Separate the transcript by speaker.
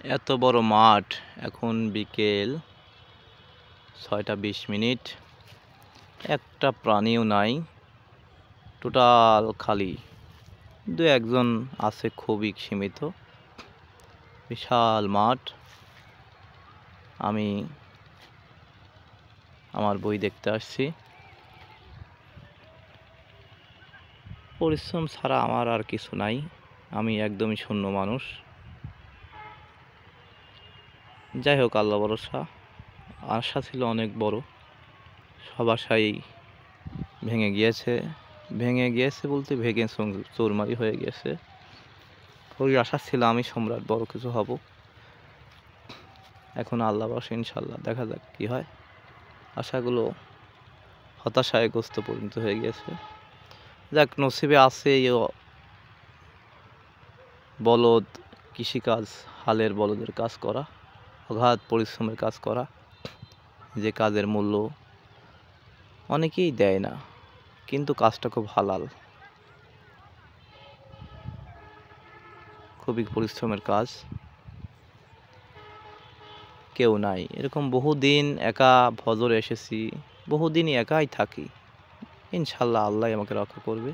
Speaker 1: এত বড় মাঠ, এখন বিকেল 6টা 20 মিনিট, একটা প্রাণীও নাই, টোটাল খালি। দু একজন আছে, খুবই সীমিত। বিশাল মাঠ। আমি আমার বই দেখতে আসছি। পরিশ্রম ছাড়া আমার আর কিছু নাই, আমি একদমই শূন্য মানুষ। যাই হোক, আল্লাহ ভরসা। আশা ছিল অনেক বড়, সব আশাই ভেঙে গিয়েছে বলতে ভেঙে চুরমারি হয়ে গিয়েছে। ওই আশা ছিল আমি সম্রাট, বড় কিছু হব। এখন আল্লাহ ভরসা, ইনশাল্লাহ দেখা যাক কি হয়। আশাগুলো হতাশায় গ্রস্ত পরিণত হয়ে গিয়েছে। যাক, নসিবে আছে বলদ কৃষিকাজ, হালের বলদের কাজ করা, অগাধ পরিশ্রমের কাজ করা, যে কাজের মূল্য অনেকেই দেয় না, কিন্তু কাজটা খুব হালাল, খুবই পরিশ্রমের কাজ। কেউ নাই এরকম। বহুদিন একা ফজরে এসেছি, বহুদিনই একাই থাকি। ইনশাল্লাহ আল্লাহ আমাকে রক্ষা করবে।